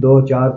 2-4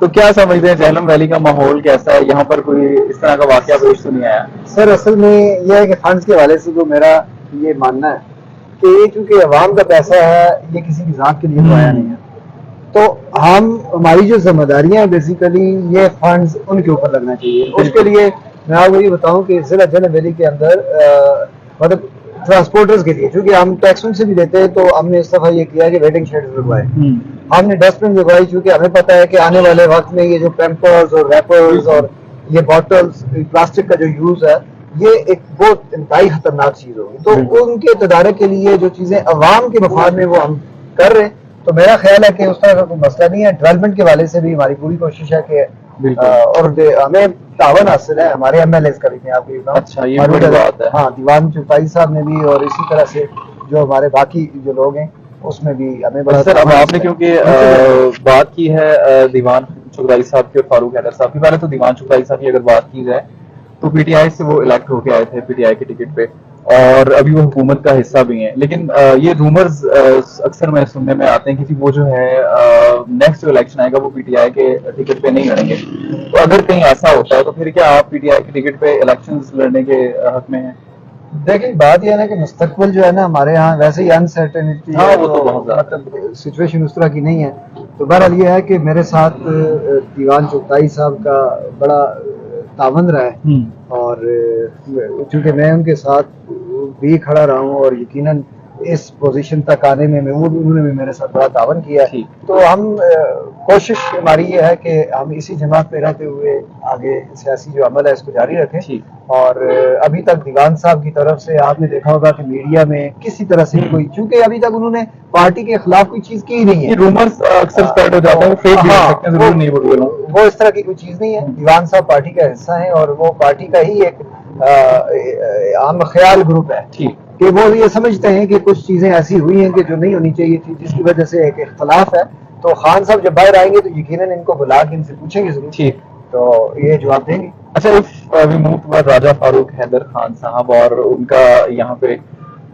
تو کیا سمجھتے ہیں جہلم ویلی کا ماحول کیسا ہے؟ یہاں پر کوئی اس طرح کا واقعہ پیش تو نہیں آیا؟ سر اصل میں یہ ہے کہ فنڈز کے حوالے سے جو میرا یہ ماننا ہے کہ یہ چونکہ عوام کا پیسہ ہے، یہ کسی کی ذات کے لیے تو آیا نہیں ہے، تو ہماری جو ذمہ داریاں ہیں بیسیکلی یہ فنڈز ان کے اوپر لگنا چاہیے. اس کے لیے میں آپ کو یہ بتاؤں کہ ضلع جہلم ویلی کے اندر مطلب ٹرانسپورٹرز کے لیے چونکہ ہم ٹیکس ان سے بھی دیتے ہیں، تو ہم نے اس دفعہ یہ کیا کہ ویٹنگ شیڈ لگوائے، ہم نے ڈسٹ بن لگوائی، چونکہ ہمیں پتہ ہے کہ آنے والے وقت میں یہ جو پیمپرز اور ریپرز اور یہ باٹلز پلاسٹک کا جو یوز ہے یہ ایک بہت انتہائی خطرناک چیز ہوگی، تو ان کے تدارک کے لیے جو چیزیں عوام کے مفاد میں وہ ہم کر رہے ہیں، تو میرا خیال ہے کہ اس طرح کا کوئی مسئلہ نہیں ہے. ڈیولپمنٹ کے حوالے سے بھی ہماری پوری کوشش ہے کہ اور ہمیں تعاون حاصل ہے ہمارے ایم ایل ایز کا بھی. میں آپ کو یہ بتاؤں، اچھا یہ بڑی بات ہے. ہاں دیوان چغتائی صاحب نے بھی، اور اسی طرح سے جو ہمارے باقی جو لوگ ہیں اس میں بھی ہمیں بڑا. سر اب آپ نے کیونکہ بات کی ہے دیوان چغتائی صاحب کی اور فاروق حیدر صاحب کی، پہلے تو دیوان چغتائی صاحب کی اگر بات کی جائے تو پی ٹی آئی سے وہ الیکٹ ہو کے آئے تھے پی ٹی آئی کے ٹکٹ پہ، اور ابھی وہ حکومت کا حصہ بھی ہیں، لیکن یہ رومرز اکثر میں سننے میں آتے ہیں کہ وہ جو ہے نیکسٹ جو الیکشن آئے گا وہ پی ٹی آئی کے ٹکٹ پہ نہیں لڑیں گے. تو اگر کہیں ایسا ہوتا ہے تو پھر کیا آپ پی ٹی آئی کے ٹکٹ پہ الیکشنز لڑنے کے حق میں ہیں؟ دیکھیں بات یہ ہے نا کہ مستقبل جو ہے نا ہمارے ہاں ویسے ہی انسرٹنٹی ہے، وہ تو بہت مطلب سچویشن اس طرح کی نہیں ہے. تو بہرحال یہ ہے کہ میرے ساتھ دیوان چغتائی صاحب کا بڑا تعاون رہا ہے، اور چونکہ میں ان کے ساتھ بھی کھڑا رہا ہوں اور یقیناً اس پوزیشن تک آنے میں انہوں نے بھی میرے ساتھ بڑا تعاون کیا ہے. تو ہم کوشش ہماری یہ ہے کہ ہم اسی جماعت پہ رہتے ہوئے آگے سیاسی جو عمل ہے اس کو جاری رکھیں. اور ابھی تک دیوان صاحب کی طرف سے آپ نے دیکھا ہوگا کہ میڈیا میں کسی طرح سے کوئی، چونکہ ابھی تک انہوں نے پارٹی کے خلاف کوئی چیز کی نہیں ہے، رومرز اکثر اسپریڈ ہو جاتا ہے، وہ فیک بھی ہو سکتے ہیں، ضرور نہیں وہ اس طرح کی کوئی چیز نہیں ہے. دیوان صاحب پارٹی کا حصہ ہیں اور وہ پارٹی کا ہی ایک عام خیال گروپ ہے کہ وہ یہ سمجھتے ہیں کہ کچھ چیزیں ایسی ہوئی ہیں کہ جو نہیں ہونی چاہیے تھی، جس کی وجہ سے ایک اختلاف ہے. تو خان صاحب جب باہر آئیں گے تو یقیناً ان کو بلا کے ان سے پوچھیں گے ضرور، تو یہ جواب دیں گے. اچھا وی موو ٹوارڈ راجہ فاروق حیدر خان صاحب، اور ان کا یہاں پہ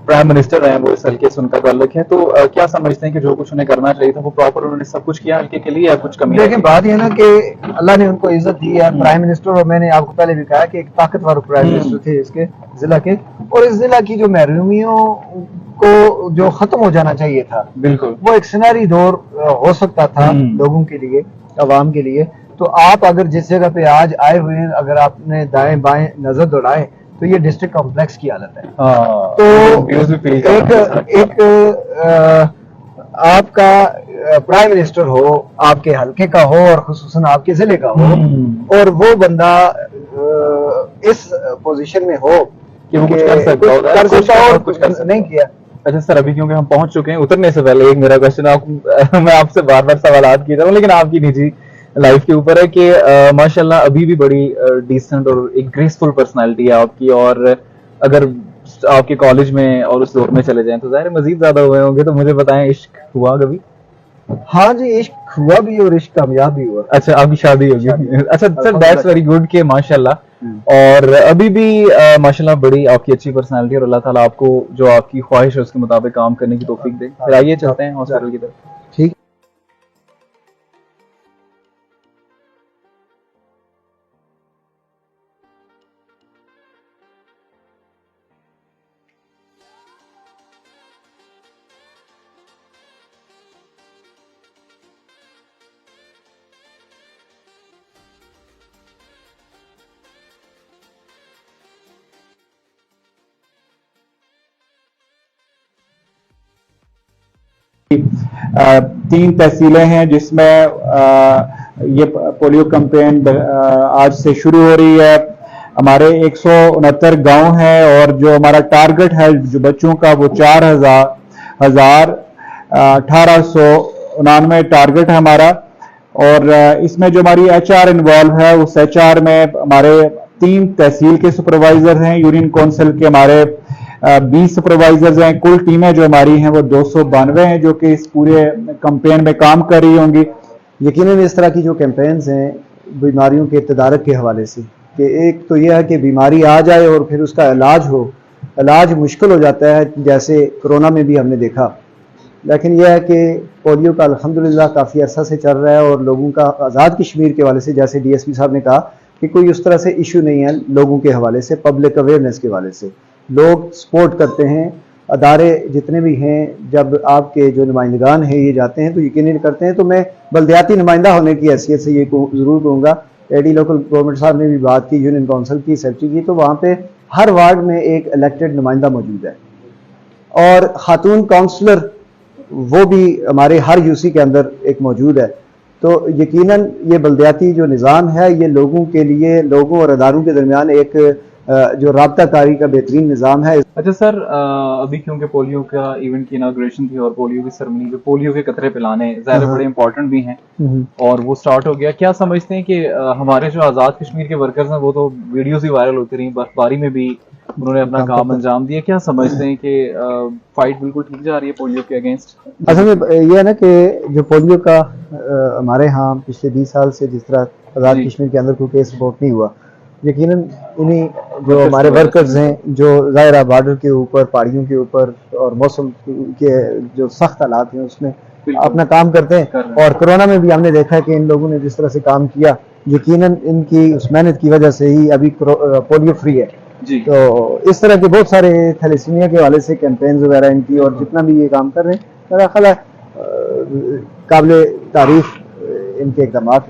پرائم منسٹر ہیں، وہ اس حلقے سے ان کا تعلق ہے، تو کیا سمجھتے ہیں کہ جو کچھ انہیں کرنا چاہیے تھا وہ پراپر انہوں نے سب کچھ کیا حلقے کے لیے یا کچھ کمی؟ دیکھیں بات یہ نا کہ اللہ نے ان کو عزت دی ہے پرائم منسٹر، اور میں نے آپ کو پہلے بھی کہا کہ ایک طاقتور پرائم منسٹر تھے اس کے ضلع کے، اور اس ضلع کی جو محرومیوں کو جو ختم ہو جانا چاہیے تھا، بالکل وہ ایک سنہری دور ہو سکتا تھا لوگوں کے لیے، عوام کے لیے. تو آپ اگر جس جگہ پہ آج آئے ہوئے ہیں، اگر آپ نے دائیں بائیں نظر دوڑائیں تو یہ ڈسٹرکٹ کمپلیکس کی حالت ہے. تو ایک آپ کا پرائم منسٹر ہو، آپ کے حلقے کا ہو اور خصوصاً آپ کے ضلع کا ہو، اور وہ بندہ اس پوزیشن میں ہو کہ وہ کچھ کر سکتا ہو اور کچھ نہیں کیا. اچھا سر، ابھی کیونکہ ہم پہنچ چکے ہیں، اترنے سے پہلے ایک میرا کوشچن میں آپ سے بار بار سوالات کی رہا ہوں، لیکن آپ کی نجی لائف کے اوپر ہے کہ ماشاءاللہ ابھی بھی بڑی ڈیسنٹ اور ایک گریسفل پرسنالٹی ہے آپ کی، اور اگر آپ کے کالج میں اور اس دور میں چلے جائیں تو ظاہر مزید زیادہ ہوئے ہوں گے. تو مجھے بتائیں عشق ہوا کبھی؟ ہاں جی، عشق ہوا بھی اور عشق کامیاب بھی ہوا. اچھا آپ کی شادی ہوگی؟ اچھا سر دیٹس ویری گڈ کہ ماشاءاللہ، اور ابھی بھی ماشاءاللہ بڑی آپ کی اچھی پرسنالٹی، اور اللہ تعالیٰ آپ کو جو آپ کی خواہش ہے اس کے مطابق کام کرنے کی توفیق دے. پھر آئیے چلتے ہیں ہاسپٹل کی طرف. ٹھیک. تین تحصیلیں ہیں جس میں یہ پولیو کمپین آج سے شروع ہو رہی ہے. ہمارے 169 گاؤں ہیں، اور جو ہمارا ٹارگٹ ہے جو بچوں کا وہ 1899 ٹارگٹ ہے ہمارا. اور اس میں جو ہماری ایچ آر انوالو ہے، اس ایچ آر میں ہمارے 3 تحصیل کے سپروائزر ہیں، یونین کونسل کے ہمارے 20 سپروائزرز ہیں. کل ٹیمیں جو ہماری ہیں وہ 292 ہیں جو کہ اس پورے کمپین میں کام کر رہی ہوں گی. یقیناً اس طرح کی جو کیمپینز ہیں بیماریوں کے تدارک کے حوالے سے، کہ ایک تو یہ ہے کہ بیماری آ جائے اور پھر اس کا علاج ہو، علاج مشکل ہو جاتا ہے، جیسے کرونا میں بھی ہم نے دیکھا لیکن یہ ہے کہ پولیو کا الحمدللہ کافی عرصہ سے چل رہا ہے، اور لوگوں کا آزاد کشمیر کے حوالے سے، جیسے ڈی ایس پی صاحب نے کہا کہ کوئی اس طرح سے ایشو نہیں ہے لوگوں کے حوالے سے، پبلک اویئرنیس کے حوالے سے لوگ سپورٹ کرتے ہیں. ادارے جتنے بھی ہیں، جب آپ کے جو نمائندگان ہیں یہ جاتے ہیں تو یقیناً کرتے ہیں. تو میں بلدیاتی نمائندہ ہونے کی حیثیت سے یہ ضرور کہوں گا، اے ڈی لوکل گورنمنٹ صاحب نے بھی بات کی، یونین کونسل کی سیکرٹری کی، تو وہاں پہ ہر وارڈ میں ایک الیکٹڈ نمائندہ موجود ہے، اور خاتون کاؤنسلر وہ بھی ہمارے ہر یو سی کے اندر ایک موجود ہے. تو یقیناً یہ بلدیاتی جو نظام ہے یہ لوگوں کے لیے، لوگوں اور اداروں کے درمیان ایک جو رابطہ کاری کا بہترین نظام ہے. اچھا سر، ابھی کیونکہ پولیو کا ایونٹ کی اناگریشن تھی اور پولیو کی سرمنی پہ پولیو کے قطرے پلانے ظاہر بڑے امپورٹنٹ بھی ہیں اور وہ سٹارٹ ہو گیا. کیا سمجھتے ہیں کہ ہمارے جو آزاد کشمیر کے ورکرز ہیں وہ تو ویڈیوز ہی وائرل ہوتی رہی، برفباری میں بھی انہوں نے اپنا کام انجام دیا، کیا سمجھتے ہیں کہ فائٹ بالکل ٹھیک جا رہی ہے پولیو کے اگینسٹ؟ اصل میں یہ ہے نا کہ جو پولیو کا ہمارے ہاں پچھلے 20 سال سے جس طرح آزاد کشمیر کے اندر کوئی کیس رپورٹ نہیں ہوا، یقیناً انہیں جو ہمارے ورکرز ہیں جو ظاہرہ بارڈر کے اوپر، پہاڑیوں کے اوپر اور موسم کے جو سخت حالات ہیں اس میں اپنا کام کرتے ہیں. اور کرونا میں بھی ہم نے دیکھا کہ ان لوگوں نے جس طرح سے کام کیا، یقیناً ان کی اس محنت کی وجہ سے ہی ابھی پولیو فری ہے. تو اس طرح کے بہت سارے تھیلیسیمیا کے حوالے سے کیمپینز وغیرہ ان کی، اور جتنا بھی یہ کام کر رہے ہیں میرا خیال ہے قابل تعریف ان کے اقدامات.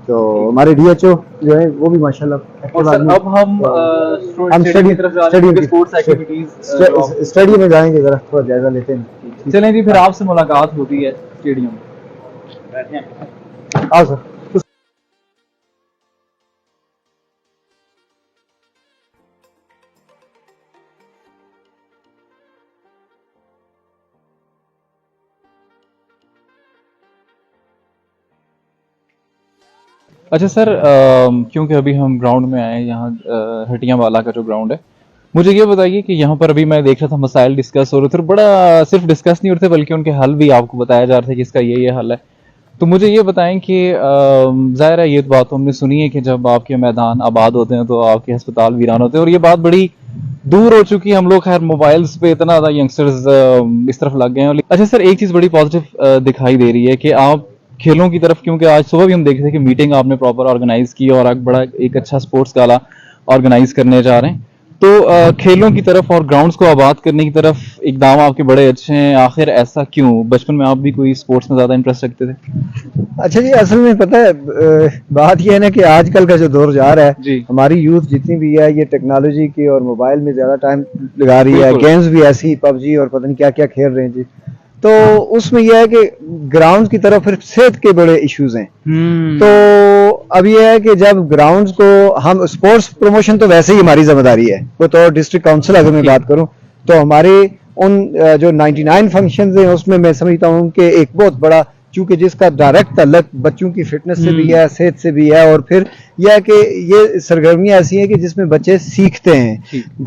تو ہمارے ڈی ایچ او جو ہے وہ بھی ماشاء اللہ. اب ہم اسٹیڈیم میں جائیں گے، ذرا تھوڑا جائزہ لیتے ہیں. چلیں جی، پھر آپ سے ملاقات ہوتی ہے اسٹیڈیم میں. آؤ سر. اچھا سر، کیونکہ ابھی ہم گراؤنڈ میں آئے ہیں، یہاں ہٹیاں والا کا جو گراؤنڈ ہے، مجھے یہ بتائیے کہ یہاں پر ابھی میں دیکھ رہا تھا مسائل ڈسکس ہو رہے تھے، اور بڑا صرف ڈسکس نہیں ہوتے بلکہ ان کے حل بھی آپ کو بتایا جا رہا ہے کہ اس کا یہ حل ہے. تو مجھے یہ بتائیں کہ ظاہر ہے یہ بات ہم نے سنی ہے کہ جب آپ کے میدان آباد ہوتے ہیں تو آپ کے ہسپتال ویران ہوتے ہیں، اور یہ بات بڑی دور ہو چکی ہے. ہم لوگ خیر موبائلز پہ اتنا زیادہ ینگسٹرز اس طرف لگ گئے ہیں. اچھا سر، ایک چیز بڑی پازیٹیو دکھائی دے رہی ہے کہ آپ کھیلوں کی طرف، کیونکہ آج صبح بھی ہم دیکھ رہے تھے کہ میٹنگ آپ نے پراپر آرگنائز کی اور بڑا ایک اچھا سپورٹس گالا آرگنائز کرنے جا رہے ہیں. تو کھیلوں کی طرف اور گراؤنڈز کو آباد کرنے کی طرف اقدام آپ کے بڑے اچھے ہیں. آخر ایسا کیوں؟ بچپن میں آپ بھی کوئی سپورٹس میں زیادہ انٹرسٹ رکھتے تھے؟ اچھا جی، اصل میں پتہ ہے بات یہ ہے نا کہ آج کل کا جو دور جا رہا ہے، ہماری یوتھ جتنی بھی ہے یہ ٹیکنالوجی کی اور موبائل میں زیادہ ٹائم لگا رہی ہے. گیمز بھی ایسی پب جی اور پتہ نہیں کیا کیا کھیل رہے ہیں جی. تو اس میں یہ ہے کہ گراؤنڈ کی طرف پھر صحت کے بڑے ایشوز ہیں. تو اب یہ ہے کہ جب گراؤنڈز کو ہم اسپورٹس پروموشن تو ویسے ہی ہماری ذمہ داری ہے، وہ تو ڈسٹرکٹ کاؤنسل اگر میں بات کروں تو ہمارے ان جو 99 فنکشنز ہیں اس میں سمجھتا ہوں کہ ایک بہت بڑا، چونکہ جس کا ڈائریکٹ تعلق بچوں کی فٹنس سے بھی ہے، صحت سے بھی ہے، اور پھر یہ ہے کہ یہ سرگرمیاں ایسی ہیں کہ جس میں بچے سیکھتے ہیں.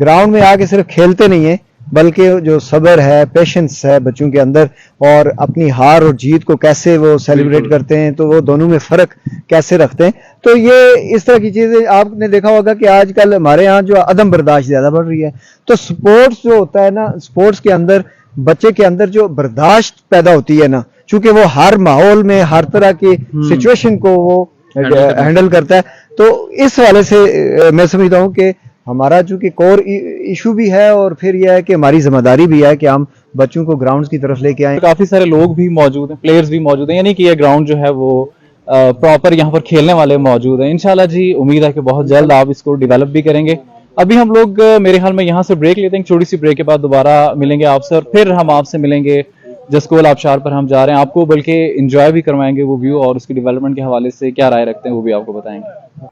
گراؤنڈ میں آ کے صرف کھیلتے نہیں ہیں بلکہ جو صبر ہے، پیشنس ہے بچوں کے اندر، اور اپنی ہار اور جیت کو کیسے وہ سیلیبریٹ کرتے ہیں، تو وہ دونوں میں فرق کیسے رکھتے ہیں. تو یہ اس طرح کی چیزیں آپ نے دیکھا ہوگا کہ آج کل ہمارے ہاں جو عدم برداشت زیادہ بڑھ رہی ہے. تو سپورٹس جو ہوتا ہے نا، سپورٹس کے اندر بچے کے اندر جو برداشت پیدا ہوتی ہے نا، چونکہ وہ ہر ماحول میں ہر طرح کی سچویشن کو وہ ہینڈل کرتا ہے. تو اس حوالے سے میں سمجھتا ہوں کہ ہمارا چونکہ کور ایشو بھی ہے، اور پھر یہ ہے کہ ہماری ذمہ داری بھی ہے کہ ہم بچوں کو گراؤنڈز کی طرف لے کے آئیں. کافی سارے لوگ بھی موجود ہیں، پلیئرز بھی موجود ہیں، یعنی کہ یہ گراؤنڈ جو ہے وہ پراپر یہاں پر کھیلنے والے موجود ہیں. انشاءاللہ جی امید ہے کہ بہت جلد آپ اس کو ڈیولپ بھی کریں گے. ابھی ہم لوگ میرے خیال میں یہاں سے بریک لیتے ہیں، چھوٹی سی بریک کے بعد دوبارہ ملیں گے آپ سے، اور پھر ہم آپ سے ملیں گے جسکول آبشار پر ہم جا رہے ہیں. آپ کو بلکہ انجوائے بھی کروائیں گے وہ ویو، اور اس کی ڈیولپمنٹ کے حوالے سے کیا رائے رکھتے ہیں وہ بھی آپ کو بتائیں گے.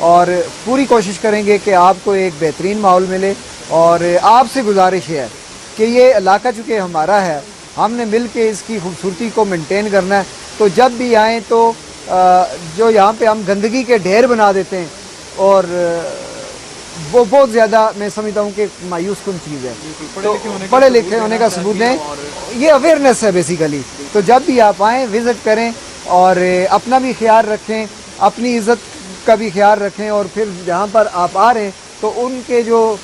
اور پوری کوشش کریں گے کہ آپ کو ایک بہترین ماحول ملے. اور آپ سے گزارش ہے کہ یہ علاقہ چونکہ ہمارا ہے, ہم نے مل کے اس کی خوبصورتی کو مینٹین کرنا ہے. تو جب بھی آئیں تو جو یہاں پہ ہم گندگی کے ڈھیر بنا دیتے ہیں اور وہ بہت زیادہ میں سمجھتا ہوں کہ مایوس کن چیز ہے. تو پڑھے لکھے ہونے کا ثبوت دیں, یہ اویئرنیس ہے بیسیکلی. تو جب بھی آپ آئیں وزٹ کریں اور اپنا بھی خیال رکھیں, اپنی عزت کا بھی خیال رکھیں, اور پھر جہاں پر آپ آ رہے ہیں تو ان کے جو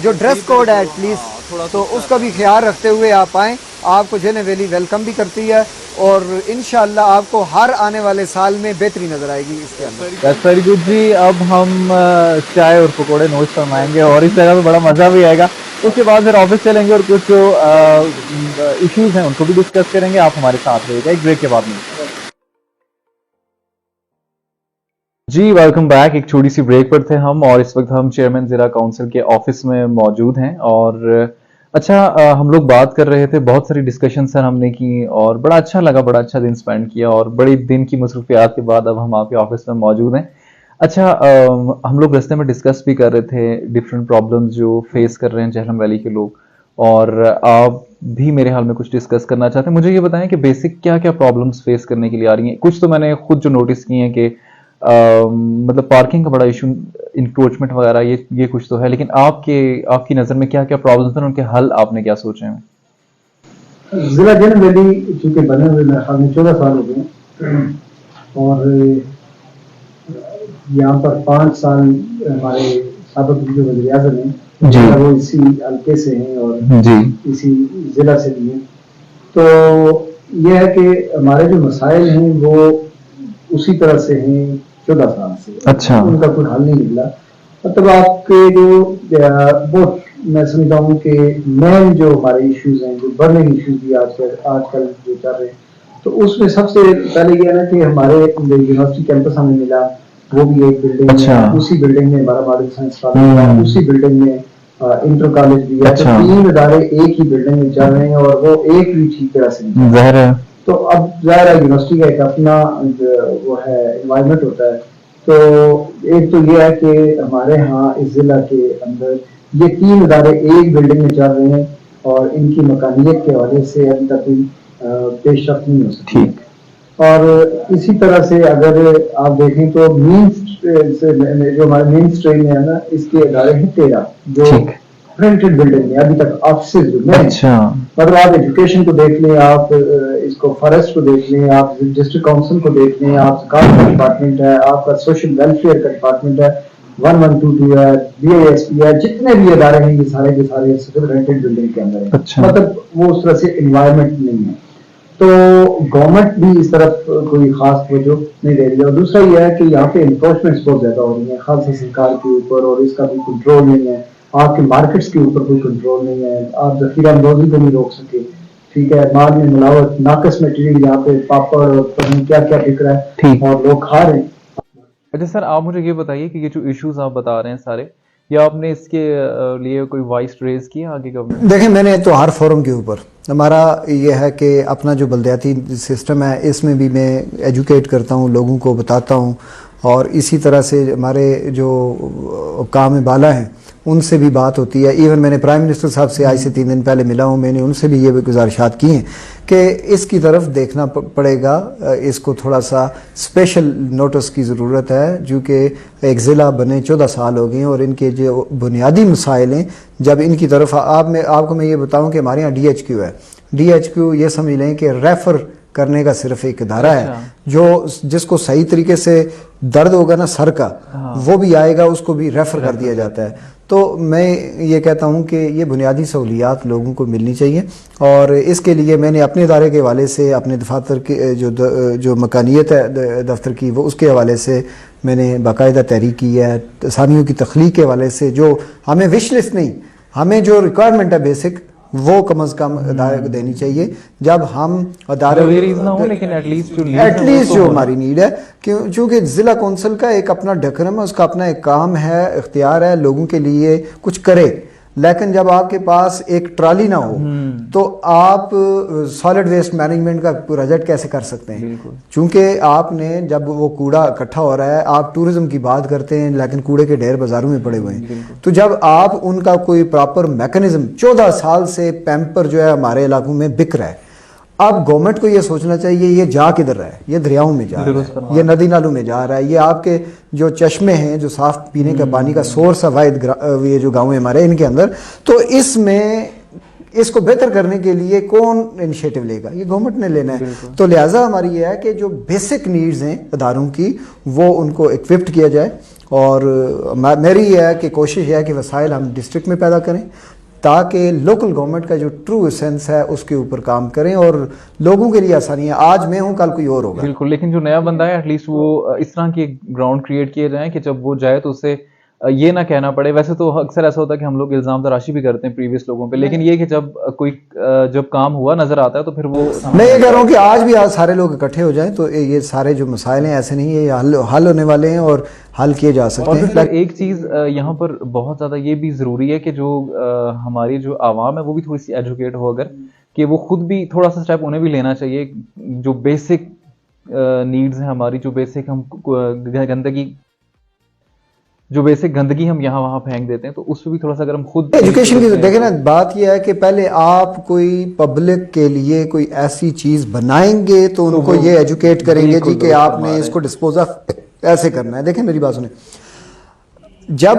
ڈریس کوڈ ہے ایٹ لیسٹ, تو اس کا بھی خیال رکھتے ہوئے آپ آئیں. آپ کو جہلم ویلی ویلکم بھی کرتی ہے اور انشاءاللہ آپ کو ہر آنے والے سال میں بہتری نظر آئے گی اس کے اندر. دیٹس ویری گڈ جی. اب ہم چائے اور پکوڑے نوش فرمائیں گے اور اس جگہ پہ بڑا مزہ بھی آئے گا. اس کے بعد پھر آفس چلیں گے اور کچھ جو ایشوز ہیں ان کو بھی ڈسکس کریں گے. آپ ہمارے ساتھ رہیے گا ایک بریک کے بعد میں. جی ویلکم بیک. ایک چھوٹی سی بریک پر تھے ہم اور اس وقت ہم چیئرمین ضلع کونسل کے آفس میں موجود ہیں. اور اچھا ہم لوگ بات کر رہے تھے, بہت ساری ڈسکشن سر ہم نے کی اور بڑا اچھا لگا, بڑا اچھا دن اسپینڈ کیا اور بڑی دن کی مصروفیات کے بعد اب ہم آپ کے آفس میں موجود ہیں. اچھا ہم لوگ رستے میں ڈسکس بھی کر رہے تھے ڈفرینٹ پرابلمز جو فیس کر رہے ہیں جہلم ویلی کے لوگ, اور آپ بھی میرے حال میں کچھ ڈسکس کرنا چاہتے ہیں. مجھے یہ بتائیں کہ بیسک کیا کیا پرابلمس فیس کرنے کے لیے آ رہی ہیں. کچھ تو میں نے خود جو نوٹس کیے ہیں کہ مطلب پارکنگ کا بڑا ایشو, انکروچمنٹ وغیرہ, یہ کچھ تو ہے, لیکن آپ کی نظر میں کیا کیا پرابلمس ہیں, ان کے حل آپ نے کیا سوچے ہیں؟ ضلع جہلم ویلی چونکہ بنے ہوئے میرے خیال میں 14 سال ہو گئے اور یہاں پر 5 سال ہمارے سابق جو وزیر اعظم ہیں وہ اسی حلقے سے ہیں اور اسی ضلع سے بھی ہیں. تو یہ ہے کہ ہمارے جو مسائل ہیں وہ اسی طرح سے ہیں 14 سال سے. اچھا, ان کا کوئی حل نہیں نکلا. مطلب آپ کے جو بہت میں سمجھتا ہوں کہ مین جو ہمارے ایشوز ہیں, جو برننگ ایشوز بھی آج کل جو چل رہے ہیں, تو اس میں سب سے پہلے یہ ہے نا کہ ہمارے یونیورسٹی کیمپس ہمیں ملا, وہ بھی ایک بلڈنگ ہے. اسی بلڈنگ میں ہمارا ماڈل سائنس کالج ہے, اسی بلڈنگ میں انٹر کالج بھی ہے. تو 3 ادارے ایک ہی بلڈنگ میں چل رہے ہیں اور وہ ایک بھی ٹھیک طرح سے نہیں ظاہر ہے. تو اب ظاہر ہے یونیورسٹی کا ایک اپنا وہ ہے انوائرمنٹ ہوتا ہے. تو ایک تو یہ ہے کہ ہمارے ہاں اس ضلع کے اندر یہ 3 ادارے ایک بلڈنگ میں چل رہے ہیں اور ان کی مکانیت کے حوالے سے ابھی تک کوئی پیش رفت نہیں ہو سکی. اور اسی طرح سے اگر آپ دیکھیں تو جو ہمارے مین اسٹریم ہے نا, اس کے ادارے ہیں 13 جو پرنٹڈ بلڈنگ میں ابھی تک آفسز میں. مطلب آپ ایجوکیشن کو دیکھ لیں, آپ اس کو فارسٹ کو دیکھ لیں, آپ ڈسٹرکٹ کاؤنسل کو دیکھ لیں, آپ سکالر کا ڈپارٹمنٹ ہے, آپ کا سوشل ویلفیئر کا ڈپارٹمنٹ ہے, 1122 ہے, BISP ہے, جتنے بھی ادارے ہیں یہ سارے کے سارے رینٹڈ بلڈنگ کے اندر ہیں. مطلب وہ اس طرح سے انوائرمنٹ نہیں ہے. تو گورنمنٹ بھی اس طرف کوئی خاص توجہ نہیں دے رہی ہے. اور دوسرا یہ ہے کہ یہاں پہ انکروچمنٹس بہت زیادہ ہو رہی ہیں خاص سرکار کے اوپر, اور اس کا بھی کنٹرول نہیں ہے. آپ کے مارکیٹس کے اوپر کوئی کنٹرول نہیں ہے, آپ ذخیرہ اندوزی کو نہیں روک سکے. ٹھیک ہے, مال میں ملاوٹ, ناقص میٹیریل یہاں پہ پاپڑ اور کیا کیا بک رہا ہے اور لوگ کھا رہے ہیں. اچھا سر, آپ مجھے یہ بتائیے کہ یہ جو ایشوز آپ بتا رہے ہیں سارے, یا آپ نے اس کے لیے کوئی وائس ریز کیا آگے گورنمنٹ؟ دیکھیں, میں نے تو ہر فورم کے اوپر ہمارا یہ ہے کہ اپنا جو بلدیاتی سسٹم ہے اس میں بھی میں ایجوکیٹ کرتا ہوں, لوگوں کو بتاتا ہوں, اور اسی طرح سے ہمارے جو کام بالا ہیں ان سے بھی بات ہوتی ہے. ایون میں نے پرائم منسٹر صاحب سے آج سے 3 دن پہلے ملا ہوں, میں نے ان سے بھی یہ گزارشات کی ہیں کہ اس کی طرف دیکھنا پڑے گا, اس کو تھوڑا سا اسپیشل نوٹس کی ضرورت ہے. چونکہ ایک ضلع بنے 14 سال ہو گئے ہیں اور ان کے جو بنیادی مسائل ہیں, جب ان کی طرف آپ کو میں یہ بتاؤں کہ ہمارے یہاں DHQ ہے. DHQ یہ سمجھ لیں کہ ریفر کرنے کا صرف ایک ادارہ ہے, جو جس کو صحیح طریقے سے درد ہوگا نا سر کا, وہ بھی آئے گا, اس کو بھی ریفر کر دیا جاتا ہے. تو میں یہ کہتا ہوں کہ یہ بنیادی سہولیات لوگوں کو ملنی چاہیے, اور اس کے لیے میں نے اپنے ادارے کے حوالے سے, اپنے دفاتر کے جو مکانیت ہے دفتر کی, وہ اس کے حوالے سے میں نے باقاعدہ تحریک کی ہے. ثانیوں کی تخلیق کے حوالے سے جو ہمیں وش لسٹ نہیں, ہمیں جو ریکوائرمنٹ ہے بیسک, وہ کم از کم ادارے کو دینی چاہیے. جب ہم ادارے ایٹ لیسٹ جو ہماری نیڈ ہے, چونکہ ضلع کونسل کا ایک اپنا ڈکرم ہے, اس کا اپنا ایک کام ہے, اختیار ہے, لوگوں کے لیے کچھ کرے. لیکن جب آپ کے پاس ایک ٹرالی نہ ہو تو آپ سالڈ ویسٹ مینجمنٹ کا پروجیکٹ کیسے کر سکتے ہیں؟ چونکہ آپ نے جب وہ کوڑا اکٹھا ہو رہا ہے، آپ ٹورزم کی بات کرتے ہیں لیکن کوڑے کے ڈھیر بازاروں میں پڑے ہوئے ہیں، تو جب آپ ان کا کوئی پراپر میکنزم 14 سال سے پیمپر جو ہے ہمارے علاقوں میں بک رہا ہے، اب گورنمنٹ کو یہ سوچنا چاہیے یہ جا کدھر رہا ہے، یہ دریاؤں میں جا رہا ہے، یہ ندی نالوں میں جا رہا ہے، یہ آپ کے جو چشمے ہیں جو صاف پینے کا پانی کا سورس ہے واحد یہ جو گاؤں ہیں ہمارے ان کے اندر، تو اس میں اس کو بہتر کرنے کے لیے کون انیشیٹو لے گا؟ یہ گورنمنٹ نے لینا ہے. تو لہٰذا ہماری یہ ہے کہ جو بیسک نیڈز ہیں اداروں کی وہ ان کو اکوپڈ کیا جائے، اور میری یہ ہے کہ کوشش یہ ہے کہ وسائل ہم ڈسٹرکٹ میں پیدا کریں تاکہ لوکل گورنمنٹ کا جو ٹرو ایسنس ہے اس کے اوپر کام کریں اور لوگوں کے لیے آسانی ہے. آج میں ہوں کل کوئی اور ہوگا. بالکل، لیکن جو نیا بندہ ہے ایٹ لیسٹ وہ اس طرح کے گراؤنڈ کریٹ کیے جائیں کہ جب وہ جائے تو اسے یہ نہ کہنا پڑے. ویسے تو اکثر ایسا ہوتا ہے کہ ہم لوگ الزام تراشی بھی کرتے ہیں پریویس لوگوں پہ، لیکن یہ کہ جب کام ہوا نظر آتا ہے تو پھر وہ میں یہ کہہ رہا ہوں کہ آج بھی سارے لوگ اکٹھے ہو جائیں تو یہ سارے جو مسائل ہیں ایسے نہیں ہے، یہ حل ہونے والے ہیں اور حل کیے جا سکتے ہیں. اور ایک چیز یہاں پر بہت زیادہ یہ بھی ضروری ہے کہ جو ہماری جو عوام ہے وہ بھی تھوڑی سی ایجوکیٹ ہو، اگر کہ وہ خود بھی تھوڑا سا اسٹیپ انہیں بھی لینا چاہیے. جو بیسک نیڈز ہیں ہماری، جو بیسک ہم گندگی ہم یہاں وہاں پھینک دیتے ہیں، تو اس پہ بھی تھوڑا سا اگر ہم خود ایجوکیشن کی دیکھیں نا، بات یہ ہے کہ پہلے آپ کوئی پبلک کے لیے کوئی ایسی چیز بنائیں گے تو ان کو یہ ایجوکیٹ کریں گے جی کہ آپ نے اس کو ڈسپوز آف ایسے کرنا ہے. دیکھیں میری بات سنیں، جب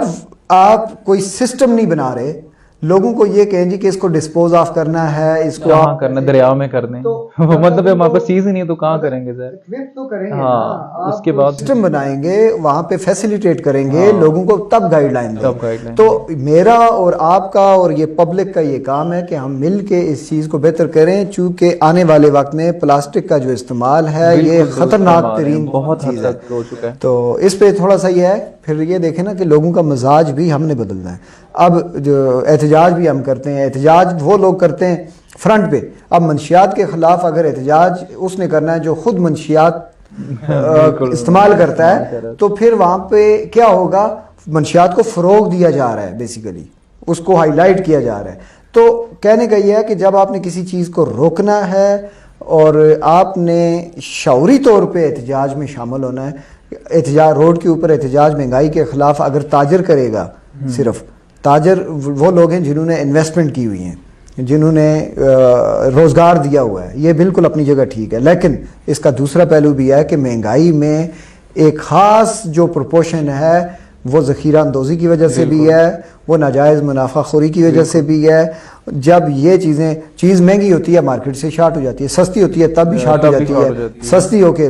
آپ کوئی سسٹم نہیں بنا رہے، لوگوں کو یہ کہیں جی کہ اس کو ڈسپوز آف کرنا ہے، اس کو کہاں کرنا، دریا میں کر دیں، مطلب ہمارے پاس چیز ہی نہیں ہے تو کہاں کریں گے سر؟ ہاں، اس کے بعد سسٹم بنائیں گے، وہاں پہ فیسیلیٹیٹ کریں گے لوگوں کو، تب گائیڈ لائن دیں. تو میرا اور آپ کا اور یہ پبلک کا یہ کام ہے کہ ہم مل کے اس چیز کو بہتر کریں، چونکہ آنے والے وقت میں پلاسٹک کا جو استعمال ہے یہ خطرناک ترین بہت چیز حد تک ہو چکا ہے. تو اس پہ تھوڑا سا یہ ہے. پھر یہ دیکھیں نا کہ لوگوں کا مزاج بھی ہم نے بدلنا ہے. اب جو احتجاج بھی ہم کرتے ہیں، احتجاج وہ لوگ کرتے ہیں فرنٹ پہ. اب منشیات کے خلاف اگر احتجاج اس نے کرنا ہے جو خود منشیات استعمال کرتا ہے، تو پھر وہاں پہ کیا ہوگا؟ منشیات کو فروغ دیا جا رہا ہے، بیسیکلی اس کو ہائی لائٹ کیا جا رہا ہے. تو کہنے کا یہ ہے کہ جب آپ نے کسی چیز کو روکنا ہے اور آپ نے شعوری طور پہ احتجاج میں شامل ہونا ہے. احتجاج روڈ کے اوپر احتجاج مہنگائی کے خلاف اگر تاجر کرے گا، صرف تاجر وہ لوگ ہیں جنہوں نے انویسٹمنٹ کی ہوئی ہیں، جنہوں نے روزگار دیا ہوا ہے، یہ بالکل اپنی جگہ ٹھیک ہے. لیکن اس کا دوسرا پہلو بھی ہے کہ مہنگائی میں ایک خاص جو پروپورشن ہے وہ ذخیرہ اندوزی کی وجہ سے بھی ہے، وہ ناجائز منافع خوری کی وجہ سے بھی ہے. جب یہ چیز مہنگی ہوتی ہے مارکیٹ سے شارٹ ہو جاتی ہے، سستی ہوتی ہے تب بھی شارٹ ہو جاتی ہے، سستی ہو کے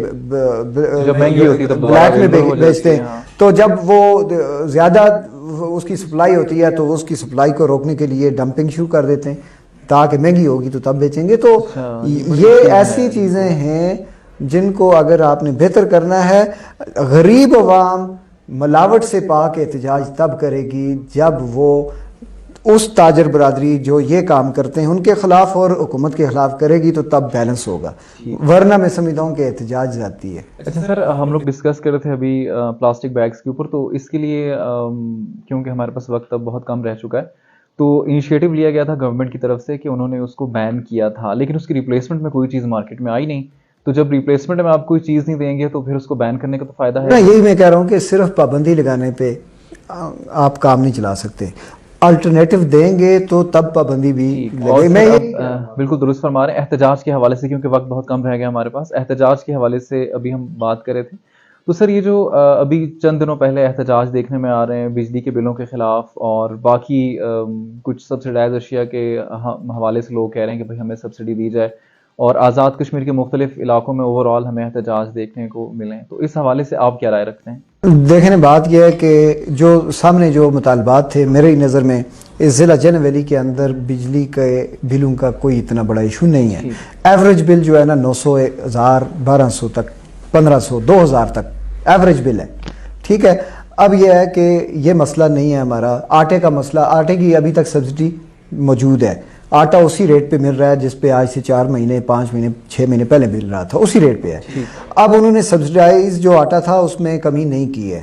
بلیک میں بیچتے ہیں. تو جب وہ زیادہ اس کی سپلائی ہوتی ہے تو اس کی سپلائی کو روکنے کے لیے ڈمپنگ شروع کر دیتے ہیں تاکہ مہنگی ہوگی تو تب بیچیں گے. تو یہ ایسی چیزیں ہیں جن کو اگر آپ نے بہتر کرنا ہے. غریب عوام ملاوٹ سے پاک احتجاج تب کرے گی جب وہ اس تاجر برادری جو یہ کام کرتے ہیں ان کے خلاف اور حکومت کے خلاف کرے گی، تو تب بیلنس ہوگا. ورنہ میں سمجھتا ہوں کہ احتجاج زیادتی ہے. اچھا سر، ہم لوگ ڈسکس کر رہے تھے ابھی پلاسٹک بیگز کے اوپر، تو اس کے لیے کیونکہ ہمارے پاس وقت اب بہت کم رہ چکا ہے، تو انیشیٹو لیا گیا تھا گورنمنٹ کی طرف سے کہ انہوں نے اس کو بین کیا تھا، لیکن اس کی ریپلیسمنٹ میں کوئی چیز مارکیٹ میں آئی نہیں. تو جب ریپلیسمنٹ میں آپ کوئی چیز نہیں دیں گے تو پھر اس کو بین کرنے کا تو فائدہ ہے. یہی میں کہہ رہا ہوں کہ صرف پابندی لگانے پہ آپ کام نہیں چلا سکتے، الٹرنیٹو دیں گے تو تب پابندی بھی لگے. میں بالکل درست فرما رہے ہیں. احتجاج کے حوالے سے، کیونکہ وقت بہت کم رہ گیا ہمارے پاس، احتجاج کے حوالے سے ابھی ہم بات کر رہے تھے. تو سر یہ جو ابھی چند دنوں پہلے احتجاج دیکھنے میں آ رہے ہیں بجلی کے بلوں کے خلاف اور باقی کچھ سبسڈائز اشیاء کے حوالے سے لوگ کہہ رہے ہیں کہ بھائی ہمیں سبسڈی دی جائے، اور آزاد کشمیر کے مختلف علاقوں میں اوور آل ہمیں احتجاج دیکھنے کو ملیں. تو اس حوالے سے آپ کیا رائے رکھتے ہیں؟ دیکھنے بات یہ ہے کہ جو سامنے جو مطالبات تھے میری نظر میں اس ضلع جہلم ویلی کے اندر بجلی کے بلوں کا کوئی اتنا بڑا ایشو نہیں ہے. ایوریج بل جو ہے نا 900، 1000، 1200 تک، 1500، 2000 تک ایوریج بل ہے. ٹھیک ہے. اب یہ ہے کہ یہ مسئلہ نہیں ہے ہمارا آٹے کا مسئلہ. آٹے کی ابھی تک سبسڈی موجود ہے، آٹا اسی ریٹ پہ مل رہا ہے جس پہ آج سے 4 مہینے، 5 مہینے، 6 مہینے پہلے مل رہا تھا، اسی ریٹ پہ ہے. اب انہوں نے سبسڈائز جو آٹا تھا اس میں کمی نہیں کی ہے،